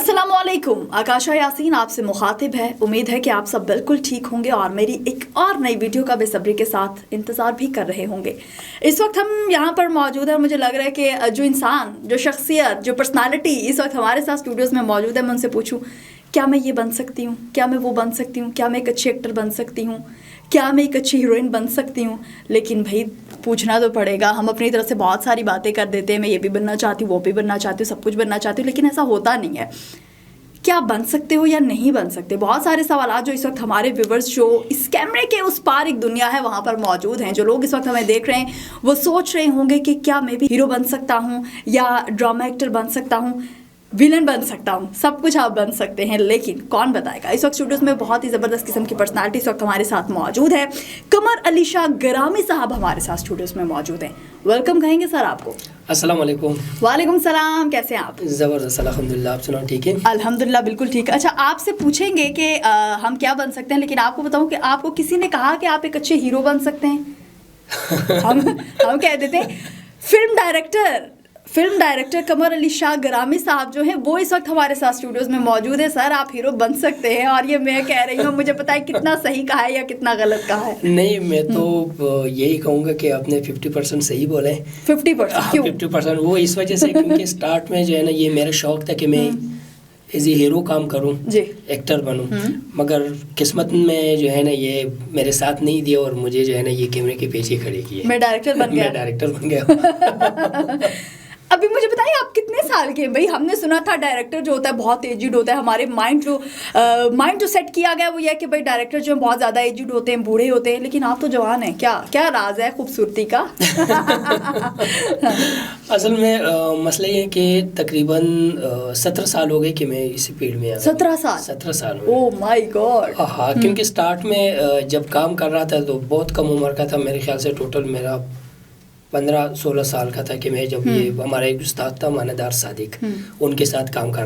अस्सलामुअलैकुम, आकाशा यासीन आपसे मुखातिब है। उम्मीद है कि आप सब बिल्कुल ठीक होंगे और मेरी एक और नई वीडियो का बेसब्री के साथ इंतज़ार भी कर रहे होंगे। इस वक्त हम यहाँ पर मौजूद हैं और मुझे लग रहा है कि जो इंसान, जो शख्सियत, जो पर्सनालिटी इस वक्त हमारे साथ स्टूडियोज़ में मौजूद है, मैं उनसे पूछूँ क्या मैं ये बन सकती हूँ, क्या मैं वो बन सकती हूँ, क्या मैं एक अच्छी एक्टर बन सकती हूँ, क्या मैं एक अच्छी हीरोइन बन सकती हूँ। लेकिन भाई पूछना तो पड़ेगा। हम अपनी तरफ से बहुत सारी बातें कर देते हैं, मैं ये भी बनना चाहती हूँ, वो भी बनना चाहती हूँ, सब कुछ बनना चाहती हूँ, लेकिन ऐसा होता नहीं है। क्या बन सकते हो या नहीं बन सकते, बहुत सारे सवाल जो इस वक्त हमारे व्यूवर्स जो इस कैमरे के उस पार एक दुनिया है वहाँ पर मौजूद हैं। जो लोग इस वक्त हमें देख रहे हैं वो सोच रहे होंगे कि क्या मैं भी हीरो बन सकता हूँ या ड्रामा एक्टर बन सकता हूँ, विलन बन सकता हूँ। सब कुछ आप बन सकते हैं, लेकिन कौन बताएगा। इस वक्त स्टूडियोज में बहुत ही ज़बरदस्त किस्म की पर्सनालिटी इस वक्त हमारे साथ मौजूद है। कमर अली शाह गरामी साहब हमारे साथ स्टूडियोज में मौजूद हैं। वेलकम कहेंगे सर आपको। अस्सलाम वालेकुम। वालेकुम सलाम, कैसे हैं आप? ज़बरदस्त अल्हम्दुलिल्लाह, आप सुनाओ ठीक है? अल्हम्दुलिल्लाह बिल्कुल ठीक। अच्छा, आपसे पूछेंगे कि हम क्या बन सकते हैं, लेकिन आपको बताऊं कि आपको किसी ने कहा कि आप एक अच्छे हीरो बन सकते हैं? हम कह देते हैं फिल्म डायरेक्टर कमर अली शाह गरामी साहब जो हैं वो इस वक्त हमारे साथ स्टूडियोज में मौजूद है। सर आप हीरो बन सकते हैं, और ये मैं कह रही हूँ, मुझे पता है कितना सही कहा है या कितना गलत कहा है। नहीं, मैं तो यही कहूँगा कि आपने 50% सही बोला है। 50% क्यों? 50% वो इस वजह से क्योंकि स्टार्ट में जो है ना ये मेरा शौक था कि मैं एज ए हीरो काम करूं, एक्टर बनूं, मगर किस्मत में जो है ना ये मेरे साथ नहीं दिया और मुझे जो है ना ये कैमरे के पीछे खड़े किए। मैं डायरेक्टर बन गया। अभी मुझे बताइए आप कितने साल के हैं? भाई हमने सुना था डायरेक्टर जो होता है बहुत एजिड होता है। हमारे माइंड जो सेट किया गया वो ये है कि भाई डायरेक्टर जो बहुत ज़्यादा एजिड होते हैं, बूढ़े होते हैं, लेकिन आप तो जवान हैं। क्या राज है खूबसूरती का? असल में मसला ये है कि तकरीबन 17 साल हो गए कि मैं इस फील्ड में आया। 17 साल। Oh my God. हाँ, क्योंकि स्टार्ट में जब काम कर रहा था तो बहुत कम उम्र का था। मेरे ख्याल से टोटल मेरा 15-16 साल का था कि मैं जब ये हमारा एक उस्ताद था मानादार सादिक, उनके साथ काम कर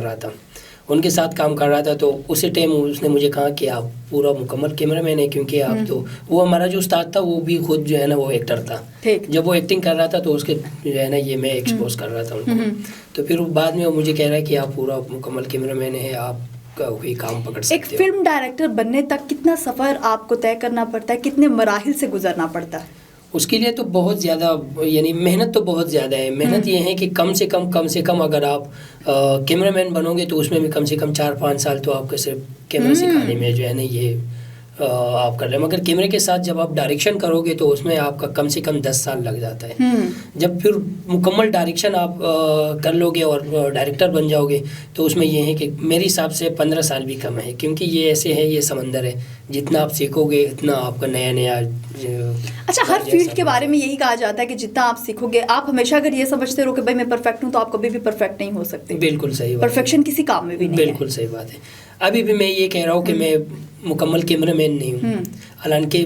रहा था तो उसी टाइम उसने मुझे कहा कि आप पूरा मुकम्मल कैमरामैन है, क्योंकि आप तो वो हमारा जो उस्ताद था वो भी खुद जो है ना वो एक्टर था। जब वो एक्टिंग कर रहा था तो उसके जो है ना ये मैं एक्सपोज कर रहा था उनको। तो फिर बाद में वो मुझे कह रहा है कि आप पूरा मुकम्मल कैमरामैन है, आप कोई काम पकड़ सकते हो। एक फिल्म डायरेक्टर बनने तक कितना सफ़र आपको तय करना पड़ता है, कितने मराहिल से गुजरना पड़ता है? उसके लिए तो बहुत ज़्यादा यानी मेहनत तो बहुत ज़्यादा है। मेहनत ये है कि कम से कम अगर आप कैमरामैन बनोगे तो उसमें भी कम से कम 4-5 साल तो आपको सिर्फ कैमरा सिखाने में जो है ना ये आप कर रहे हैं। मगर कैमरे के साथ जब आप डायरेक्शन करोगे तो उसमें आपका कम से कम 10 साल लग जाता है। जब फिर मुकम्मल डायरेक्शन आप कर लोगे और डायरेक्टर बन जाओगे तो उसमें ये है कि मेरे हिसाब से 15 साल भी कम है, क्योंकि ये ऐसे है, ये समंदर है, जितना आप सीखोगे इतना आपका नया अच्छा, हर फील्ड के बारे में यही कहा जाता है कि जितना आप सीखोगे, आप हमेशा अगर ये समझते रहो कि भाई मैं परफेक्ट हूँ तो आप कभी भी परफेक्ट नहीं हो सकते। बिल्कुल सही बात, परफेक्शन किसी काम में भी नहीं है। बिल्कुल सही बात है। अभी भी मैं ये कह रहा हूँ कि मैं मुकम्मल कैमरामैन नहीं हूँ, हालांकि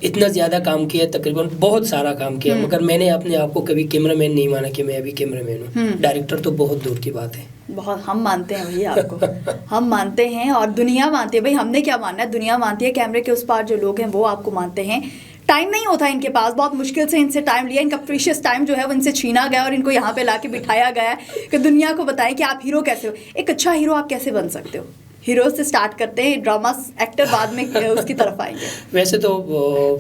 इतना ज़्यादा काम किया, तकरीबन बहुत सारा काम किया, मगर मैंने अपने आप को कभी कैमरामैन नहीं माना कि मैं अभी कैमरामैन हूँ। डायरेक्टर तो बहुत दूर की बात है। बहुत हम मानते हैं भैया आपको। हम मानते हैं और दुनिया मानती है। भाई हमने क्या मानना है, दुनिया मानती है। कैमरे के उस पार जो लोग हैं वो आपको मानते हैं। टाइम नहीं होता इनके पास, बहुत मुश्किल से इनसे टाइम लिया, इनका प्रीशियस टाइम जो है वो इनसे छीना गया और इनको यहाँ पे लाके बिठाया गया है कि दुनिया को बताएं कि आप हीरो कैसे हो। एक अच्छा हीरो आप कैसे बन सकते हो? हीरो से स्टार्ट करते हैं, ड्रामा एक्टर बाद में उसकी तरफ आएंगे। वैसे तो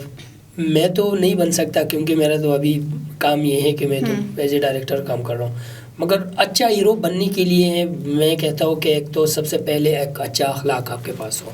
मैं तो नहीं बन सकता, क्योंकि मेरा तो अभी काम ये है कि मैं तो एज ए डायरेक्टर काम कर रहा हूँ। मगर अच्छा हीरो बनने के लिए मैं कहता हूँ कि एक तो सबसे पहले एक अच्छा अखलाक आपके पास हो,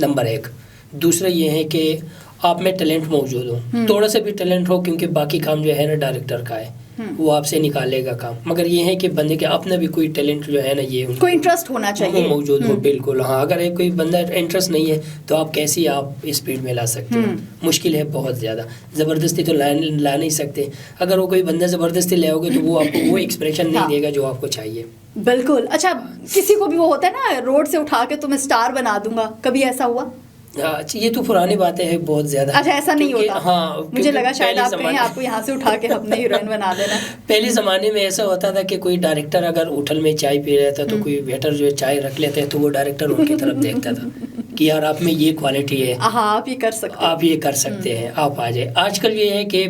नंबर 1। दूसरा ये है कि आप में टैलेंट मौजूद हो, थोड़ा सा भी टैलेंट हो, क्योंकि बाकी काम जो है ना डायरेक्टर का है, वो आपसे निकालेगा काम। मगर ये है कि बंदे के अपना भी कोई टैलेंट जो है ना ये कोई इंटरेस्ट होना चाहिए मौजूद हो। बिल्कुल हाँ, अगर एक कोई बंदा इंटरेस्ट नहीं है तो आप कैसे आप इस फील्ड में ला सकते हो? मुश्किल है बहुत ज़्यादा। ज़बरदस्ती तो ला नहीं सकते। अगर वो कोई बंदा ज़बरदस्ती लाओगे तो वो आपको वो एक्सप्रेशन नहीं देगा जो आपको चाहिए। बिल्कुल। अच्छा, किसी को भी वो होता है ना, रोड से उठा के तुम्हें स्टार बना दूंगा, कभी ऐसा हुआ? अच्छा, ये तो पुरानी बातें हैं बहुत ज़्यादा। अच्छा, ऐसा नहीं होता? हाँ, मुझे लगा शायद आप कहें आपको यहाँ से उठा के अपने हीरोइन बना देना। पहले ज़माने में ऐसा होता था कि कोई डायरेक्टर अगर होटल में चाय पी रहा था तो कोई वेटर जो है चाय रख लेते हैं तो वो डायरेक्टर उनकी तरफ देखता था कि यार आप में ये क्वालिटी है, हाँ आप ये कर सकते हैं, आप ये कर सकते हैं, आप आ जाए। आजकल ये है कि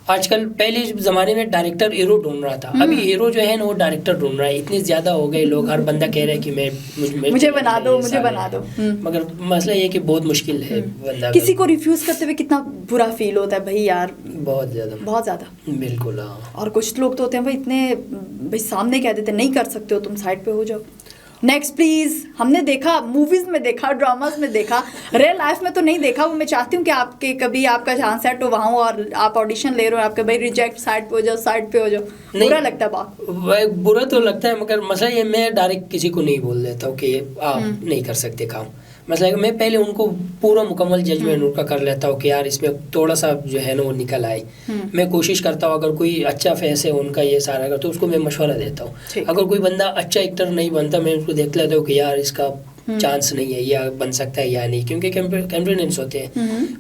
आजकल पहले ज़माने में डायरेक्टर हीरो ढूंढ रहा था, अभी हीरो जो है ना वो डायरेक्टर ढूंढ रहा है। इतने ज़्यादा हो गए लोग, हर बंदा कह रहा है कि मुझे बना दो, मुझे बना दो। मगर मसला ये कि बहुत मुश्किल है बंदा। किसी को रिफ्यूज़ करते हुए कितना बुरा फील होता है भाई यार, बहुत ज़्यादा बिल्कुल। हाँ, और कुछ लोग तो होते हैं भाई इतने भाई सामने कह देते नहीं कर सकते हो तुम, साइड पे हो जाओ, नेक्स्ट प्लीज। हमने देखा, मूवीज में देखा, ड्रामास में देखा, रियल लाइफ में तो नहीं देखा। वो मैं चाहती हूँ कि आपके कभी आपका चांस सेट हो वहाँ और आप ऑडिशन ले रहे हो, आपके भाई रिजेक्ट, साइड पे हो जाओ, बुरा लगता है बहुत। बुरा तो लगता है, मगर मसला ये मैं डायरेक्ट किसी को नहीं बोल देता हूँ कि आप नहीं कर सकते काम। मतलब मैं पहले उनको पूरा मुकम्मल जजमेंट उनका कर लेता हूँ कि यार इसमें थोड़ा सा जो है ना वो निकल आए। मैं कोशिश करता हूँ अगर कोई अच्छा फेस है उनका ये सारा का तो उसको मैं मशवरा देता हूँ। अगर कोई बंदा अच्छा एक्टर नहीं बनता मैं उसको देख लेता हूँ कि यार इसका चांस नहीं है या बन सकता है या नहीं, क्योंकि कॉन्फिडेंस होते हैं।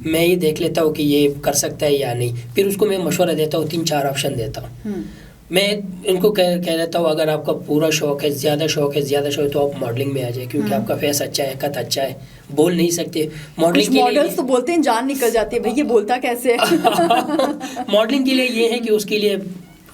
मैं ये देख लेता हूँ कि ये कर सकता है या नहीं, फिर उसको मैं मशवरा देता हूँ, 3-4 ऑप्शन देता हूँ। मैं इनको कह देता हूँ अगर आपका पूरा शौक है, ज़्यादा शौक है तो आप मॉडलिंग में आ जाए, क्योंकि आपका फेस अच्छा है, कद अच्छा है, बोल नहीं सकते। मॉडलिंग के मॉडल्स तो बोलते हैं जान निकल जाती है भाई, ये बोलता कैसे है। मॉडलिंग के लिए ये है कि उसके लिए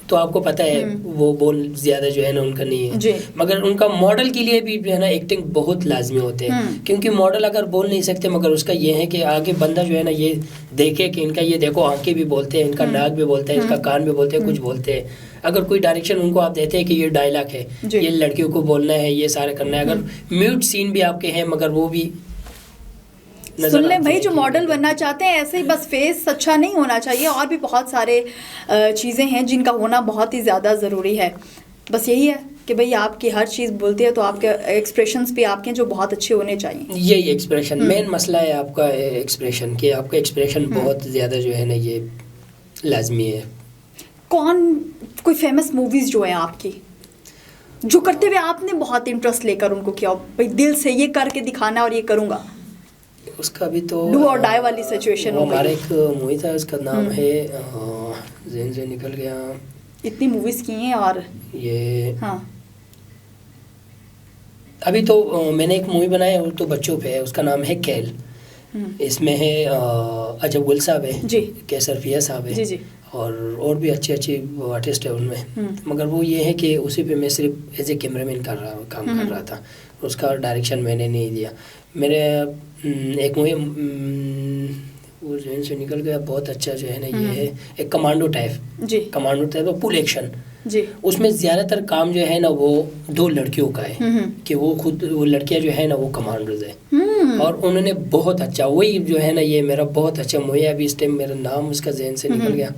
तो आपको पता है वो बोल ज़्यादा जो है ना उनका नहीं है, मगर उनका मॉडल के लिए भी जो है ना एक्टिंग बहुत लाजमी होते हैं। क्योंकि मॉडल अगर बोल नहीं सकते, मगर उसका ये है कि आगे बंदा जो है ना ये देखे कि इनका ये देखो आंखें भी बोलते हैं, इनका नाक भी बोलता है, इसका कान भी बोलते हैं, कुछ बोलते हैं। अगर कोई डायरेक्शन उनको आप देते हैं कि ये डायलॉग है, ये लड़कियों को बोलना है, ये सारे करना है, अगर म्यूट सीन भी आपके हैं मगर वो भी सुन लें भाई, जो मॉडल बनना चाहते हैं ऐसे ही बस फेस अच्छा नहीं होना चाहिए, और भी बहुत सारे चीज़ें हैं जिनका होना बहुत ही ज़्यादा ज़रूरी है। बस यही है कि भाई आपकी हर चीज़ बोलती है तो आपके एक्सप्रेशंस भी आपके जो बहुत अच्छे होने चाहिए। यही एक्सप्रेशन मेन मसला है आपका, एक्सप्रेशन के आपका एक्सप्रेशन बहुत ज़्यादा जो है ना ये लाजमी है। कोई फेमस मूवीज़ जो है आपकी जो करते हुए आपने बहुत इंटरेस्ट लेकर उनको किया भाई दिल से ये करके दिखाना और ये करूँगा, उसका भी तो डू और डाई वाली सिचुएशन हो गई। हमारा एक मूवी था, उसका नाम है ज़हन से निकल गया। इतनी मूवीज की हैं और ये हाँ अभी तो मैंने एक मूवी बनाया वो तो बच्चों पे है, उसका नाम है कैल। इसमें है अजब गुल साहब है जी, कैसर फिया साहब है जी जी, और भी अच्छे आर्टिस्ट है उनमें। मगर वो ये है कि उसी पे मैं सिर्फ एज ए कैमरामैन काम कर रहा था, उसका डायरेक्शन मैंने नहीं दिया। मेरे एक मूवी वो जहन से निकल गया, बहुत अच्छा जो है ना ये है एक कमांडो टाइप फुल एक्शन जी। उसमें ज़्यादातर काम जो है ना वो 2 लड़कियों का है कि वो लड़कियां जो है ना वो कमांडोज है, और उन्होंने बहुत अच्छा वही जो है ना ये मेरा बहुत अच्छा मूवी है। अभी इस टाइम मेरा नाम उसका जहन से निकल गया,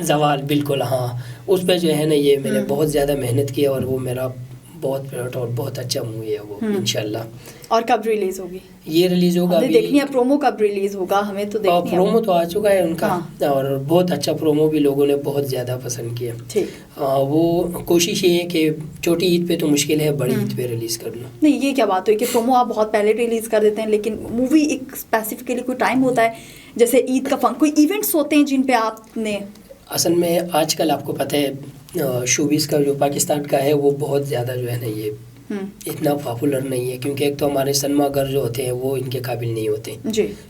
जवाल बिल्कुल हाँ। उस पर जो है ना ये मैंने बहुत ज़्यादा मेहनत की और वो मेरा बहुत फेवरेट और बहुत अच्छा मूवी है वो इंशाल्लाह। और कब रिलीज होगी? ये रिलीज होगा अभी देखनी है, प्रोमो कब रिलीज होगा हमें तो देखनी है। प्रोमो तो आ चुका है उनका और बहुत अच्छा प्रोमो भी लोगों ने बहुत ज़्यादा पसंद किया। ठीक वो कोशिश ये है कि छोटी ईद पे तो मुश्किल है, बड़ी ईद पे रिलीज़ करना। नहीं ये क्या बात हुई कि प्रोमो आप बहुत पहले रिलीज़ कर देते हैं, लेकिन मूवी एक स्पेसिफिकली कोई टाइम होता है, जैसे ईद का कोई इवेंट्स होते हैं जिन पे आपने असल में आजकल आपको पता है शोबिस का जो पाकिस्तान का है वो बहुत ज़्यादा जो है ना ये इतना पॉपुलर नहीं है, क्योंकि एक तो हमारे सिनेमा घर जो होते हैं वो इनके काबिल नहीं होते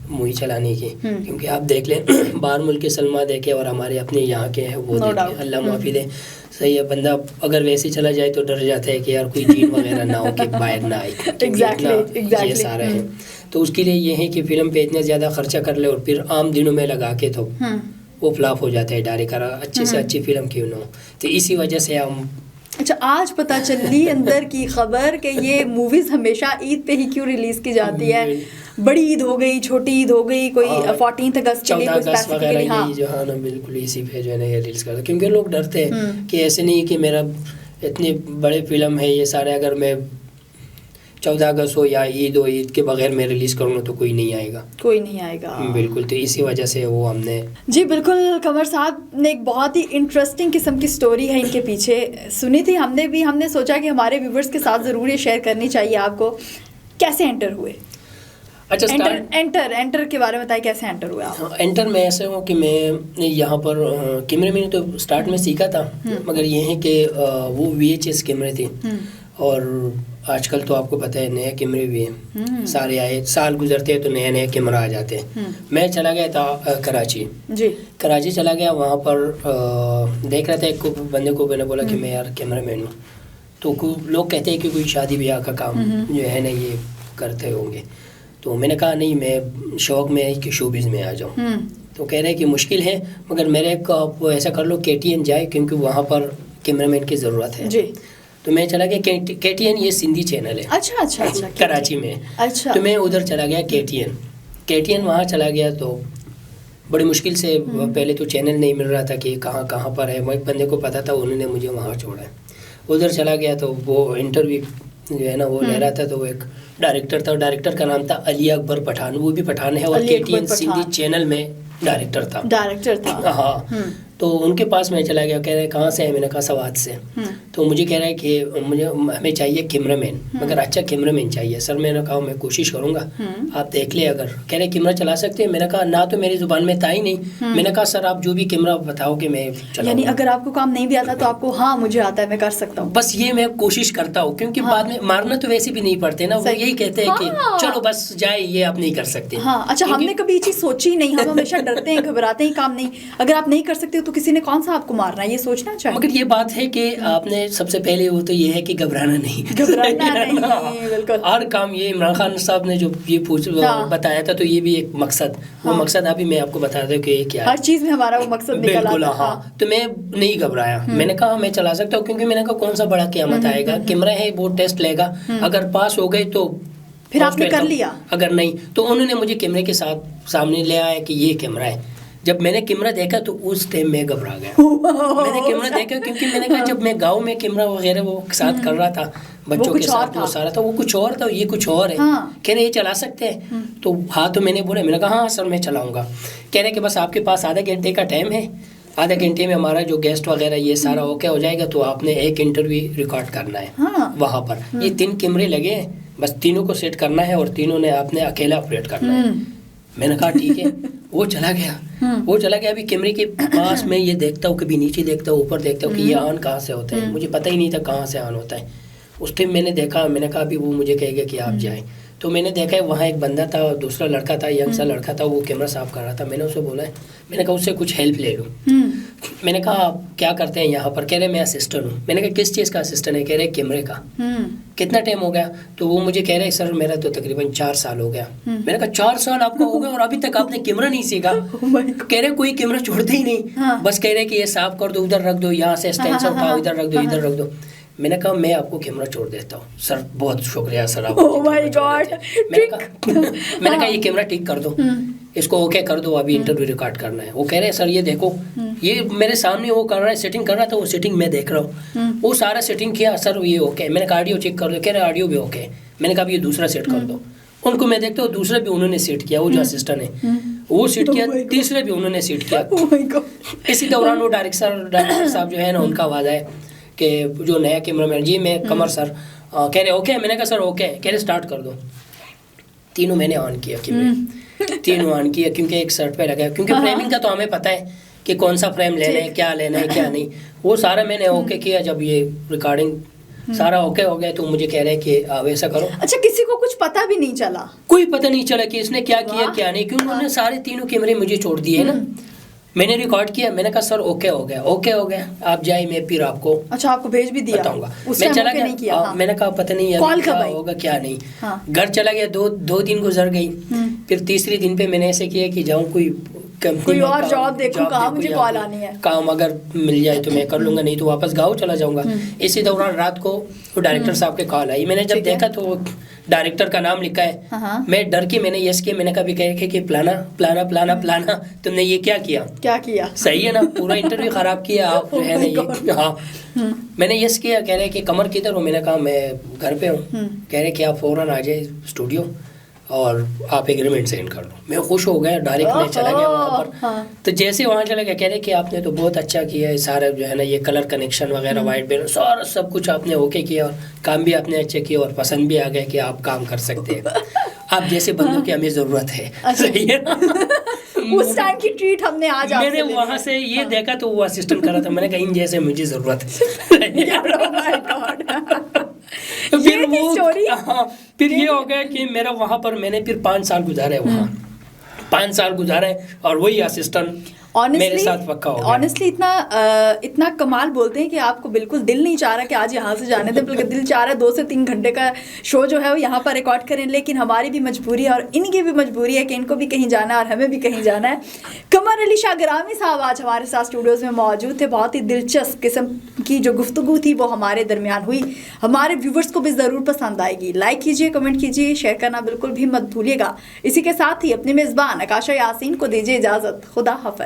मूवी चलाने के। क्योंकि आप देख लें बाहर मुल्क के सिनेमा देखे और हमारे अपने यहाँ के हैं वो देखें, अल्लाह माफ़ी दे। सही है, बंदा अगर वैसे चला जाए तो डर जाता है कि यार कोई जीन वगैरह ना हो कि बाहर ना आए। ये सारा है, तो उसके लिए ये है कि फ़िल्म पे इतना ज़्यादा खर्चा कर ले और फिर आम दिनों में लगा के तो वो फ्लॉप हो जाता है डायरेक्ट, अच्छे से अच्छी फिल्म क्यों ना हो। तो इसी वजह से हम अच्छा आज पता चली अंदर की खबर कि ये मूवीज़ हमेशा ईद पे ही क्यों रिलीज़ की जाती है। बड़ी ईद हो गई, छोटी ईद हो गई, कोई 14 अगस्त के लिए, 14 अगस्त वगैरह हाँ जो है ना बिल्कुल इसी पे जो है ना ये रिलीज़ करते, क्योंकि लोग डरते हैं कि ऐसे नहीं कि मेरा इतनी बड़ी फिल्म है ये सारे, अगर मैं 14 अगस्त हो या ईद हो, ईद के बगैर मैं रिलीज़ करूँगा तो कोई नहीं आएगा। बिल्कुल, तो इसी वजह से वो हमने जी बिल्कुल कमर साहब ने एक बहुत ही इंटरेस्टिंग किस्म की स्टोरी है इनके पीछे सुनी थी, हमने सोचा कि हमारे व्यूवर्स के साथ ज़रूर ये शेयर करनी चाहिए आपको। कैसे एंटर हुए? अच्छा एंटर के बारे में बताइए, कैसे एंटर हुआ आप? एंटर में ऐसे हूँ कि मैं यहाँ पर कैमरे मैंने तो स्टार्ट में सीखा था, मगर ये है कि वो VHS कैमरे थे और आजकल तो आपको पता है नए कैमरे भी हैं, सारे आए, साल गुजरते हैं तो नए नए कैमरा आ जाते हैं। मैं चला गया था कराची जी। कराची चला गया, वहाँ पर देख रहा था एक बंदे को, मैंने बोला कि मैं यार कैमरा मैन हूँ, तो लोग कहते हैं कि कोई शादी ब्याह का काम जो है ना ये करते होंगे, तो मैंने कहा नहीं, मैं शौक में है कि शोबिज़ में आ जाऊँ। तो कह रहे हैं कि मुश्किल है, मगर मेरे को आप ऐसा कर लो KTN जाए, क्योंकि वहाँ पर कैमरामैन की ज़रूरत है जी। तो मैं चला गया KTN, ये सिंधी चैनल है। अच्छा कराची में। अच्छा। तो मैं उधर चला गया KTN वहाँ चला गया, तो बड़ी मुश्किल से, पहले तो चैनल नहीं मिल रहा था कि कहाँ पर है, एक बंदे को पता था, उन्होंने मुझे वहाँ छोड़ा है। उधर चला गया तो वो इंटरव्यू जो है ना वो ले रहा था, तो वो एक डायरेक्टर था, डायरेक्टर का नाम था अली अकबर पठान, वो भी पठान है और KTN सिंधी चैनल में डायरेक्टर था। हाँ, तो उनके पास मैं चला गया, कह रहे कहाँ से है, मैंने कहा सवात से। तो मुझे कह रहा है कि हमें चाहिए कैमरामैन, मगर अच्छा कैमरामैन चाहिए। सर मैंने कहा मैं कोशिश करूँगा, आप देख ले अगर। कह रहे कैमरा चला सकते हैं, मैंने कहा ना तो मेरी ज़ुबान में था ही नहीं। मैंने कहा सर आप जो भी कैमरा बताओगे मैं चलाऊंगा। यानी अगर आपको काम नहीं भी आता तो आपको हाँ मुझे आता है, मैं कर सकता हूँ, बस ये मैं कोशिश करता हूँ, क्योंकि बाद में मारना तो वैसे भी नहीं पड़ते ना, वो यही कहते हैं कि चलो बस जाए, ये आप नहीं कर सकते। हाँ अच्छा, हमने कभी ये चीज़ सोची नहीं, हम हमेशा डरते हैं, घबराते हैं, काम नहीं, अगर आप नहीं कर सकते तो किसी ने कौन सा आपको मारना है, ये सोचना चाहिए। मगर ये बात है कि आपने सबसे पहले वो तो ये है कि घबराना नहीं, बिल्कुल। हर काम, ये इमरान खान साहब ने जो ये बताया था, तो ये भी एक मकसद, वो मकसद अभी मैं आपको बता दूं कि क्या है, हर चीज में हमारा वो मकसद निकल आता है। हाँ, तो मैं नहीं घबराया, मैंने कहा मैं चला सकता हूँ, क्योंकि मैंने कहा कौन सा बड़ा क़यामत आएगा, कैमरा है वो टेस्ट लेगा, अगर पास हो गए तो फिर आपने कर लिया, अगर नहीं तो उन्होंने मुझे कैमरे के साथ सामने ले आया कि ये कैमरा है। जब मैंने कैमरा देखा तो उस टाइम मैं घबरा गया। मैंने कैमरा देखा, क्योंकि मैंने कहा जब मैं गांव में कैमरा वगैरह वो साथ कर रहा था बच्चों के साथ, वो सारा था, वो कुछ और था, ये कुछ और है। कह रहे ये चला सकते हैं, तो हाँ, तो मैंने बोला, मैंने कहा हाँ सर मैं चलाऊंगा। कह रहे कि बस आपके पास आधा घंटे का टाइम है, आधा घंटे में हमारा जो गेस्ट वगैरह ये सारा ओके हो जाएगा, तो आपने एक इंटरव्यू रिकॉर्ड करना है वहाँ पर। ये 3 कैमरे लगे हैं, बस तीनों को सेट करना है और तीनों ने आपने अकेला ऑपरेट करना है। मैंने कहा ठीक है। वो चला गया। अभी कैमरे के पास मैं ये देखता हूँ, कभी नीचे देखता हूँ, ऊपर देखता हूँ कि ये ऑन कहाँ से होता है, मुझे पता ही नहीं था कहाँ से ऑन होता है। उस टाइम मैंने देखा, मैंने कहा अभी वो मुझे कहेगा कि आप जाएं, तो मैंने देखा वहाँ एक बंदा था और दूसरा लड़का था, यंग सा लड़का था, वो कैमरा साफ कर रहा था। मैंने उससे बोला, मैंने कहा उससे कुछ हेल्प ले लूँ। मैंने कहा आप क्या करते हैं यहाँ पर? कह रहे मैं असिस्टेंट हूँ। मैंने कहा किस चीज़ का असिस्टेंट है? कह रहे कैमरे का। कितना टाइम हो गया? तो वो मुझे कह रहे सर मेरा तो तकरीबन 4 साल हो गया। मैंने कहा 4 साल आपका हो गया और अभी तक आपने कैमरा नहीं सीखा? कह रहे कोई कैमरा छोड़ते ही नहीं, बस कह रहे कि ये साफ कर दो, उधर रख दो, यहाँ से स्टैंड से उठाओ, इधर रख दो, इधर रख दो। मैंने कहा मैं आपको कैमरा छोड़ देता हूँ। सर बहुत शुक्रिया सर, आप मैंने कहा ये कैमरा ठीक कर दो, इसको ओके कर दो, अभी इंटरव्यू रिकॉर्ड करना है। वो कह रहे हैं सर ये देखो, ये मेरे सामने वो कर रहा है, सेटिंग कर रहा था, वो सेटिंग मैं देख रहा हूँ, वो सारा सेटिंग किया सर, ये ओके। मैंने कहा ऑडियो चेक कर दो, कह रहे ऑडियो भी ओके। मैंने कहा ये दूसरा सेट कर दो। उनको मैं देखता हूँ दूसरा भी उन्होंने सेट किया, वो जो असिस्टेंट है वो सेट किया, तीसरे भी उन्होंने सेट किया। इसी दौरान वो डायरेक्टर साहब जो है ना, उनका आवाज़ आया कि जो नया कैमरामैन जी मैं कमर सर, कह रहे ओके। मैंने कहा सर ओके। कह रहे स्टार्ट कर दो। तीनों मैंने ऑन किया कैमरे, तीनों ऑन किया, क्योंकि एक शर्ट पे लगा, क्योंकि फ्रेमिंग का तो हमें पता है कि कौन सा फ्रेम लेना है, क्या लेना है, क्या नहीं, वो सारा मैंने ओके किया। जब ये रिकॉर्डिंग सारा ओके हो गया तो मुझे कह रहे हैं कि वैसा करो। अच्छा, किसी को कुछ पता भी नहीं चला? कोई पता नहीं चला कि इसने क्या किया क्या नहीं, क्योंकि उन्होंने सारे तीनों कैमरे मुझे छोड़ दिए ना। मैंने रिकॉर्ड किया, मैंने कहा सर ओके हो गया, ओके हो गया, आप जाइए, मैं फिर आपको अच्छा आपको भेज भी दिया, बताऊंगा। मैं चला गया, मैंने कहा पता नहीं है क्या होगा क्या नहीं। घर चला गया, 2 दिन गुजर गई। फिर तीसरे दिन पे मैंने ऐसे किया कि जाऊँ कोई और जॉब देखूं, काम मुझे कॉल आनी है, काम अगर मिल जाए तो मैं कर लूंगा, नहीं तो वापस गाँव चला जाऊंगा। इसी दौरान रात को वो डायरेक्टर साहब के कॉल आई। मैंने जब देखा तो डायरेक्टर का नाम लिखा है। मैं डर के मैंने यस किया। मैंने कभी कह कि प्लाना प्लाना प्लाना प्लाना, तुमने ये क्या किया? सही है ना, पूरा इंटरव्यू खराब किया आप जो है ना ये। हाँ, मैंने यस किया। कह रहे कि कमर किधर हो? मैंने कहा मैं घर पे हूँ। कह रहे कि आप फौरन आ जाए स्टूडियो और आप एग्रीमेंट साइन कर लो। मैं खुश हो गया, डायरेक्ट मैं चला गया वहाँ पर। तो जैसे वहाँ चला गया, कह रहे कि आपने तो बहुत अच्छा किया है, सारा जो है ना ये कलर कनेक्शन वगैरह, वाइट बैलेंस सारा सब कुछ आपने ओके किया और काम भी आपने अच्छे किया और पसंद भी आ गया कि आप काम कर सकते हैं। आप जैसे बंदों की हमें ज़रूरत है। सही है ना? उस टाइम की ट्रीट हमने आज मैंने वहाँ से ये देखा तो वो असिस्टेंट कर रहा था। मैंने कहा इन जैसे मुझे ज़रूरत है। फिर थी story? हाँ, फिर ये हो गया कि मेरा वहाँ पर मैंने फिर 5 साल गुजारे वहाँ, 5 साल गुजारे और वही असिस्टेंट मेरे साथ पक्का हो गया। ऑनेस्टली इतना कमाल बोलते हैं कि आपको बिल्कुल दिल नहीं चाह रहा कि आज यहाँ से जाने दें, बल्कि दिल चाह रहा है 2 से 3 घंटे का शो जो है वो यहाँ पर रिकॉर्ड करें, लेकिन हमारी भी मजबूरी है और इनकी भी मजबूरी है कि इनको भी कहीं जाना है और हमें भी कहीं जाना है। कमर अली शाह गिरामी साहब आज हमारे साथ स्टूडियोज़ में मौजूद थे। बहुत ही दिलचस्प किस्म की जो गुफ्तगू थी वो हमारे दरमियान हुई, हमारे व्यूवर्स को भी ज़रूर पसंद आएगी। लाइक कीजिए, कमेंट कीजिए, शेयर करना बिल्कुल भी मत भूलिएगा। इसी के साथ ही अपनी मेज़बान आकाशा यासीन को दीजिए इजाज़त। खुदा हाफ़िज़।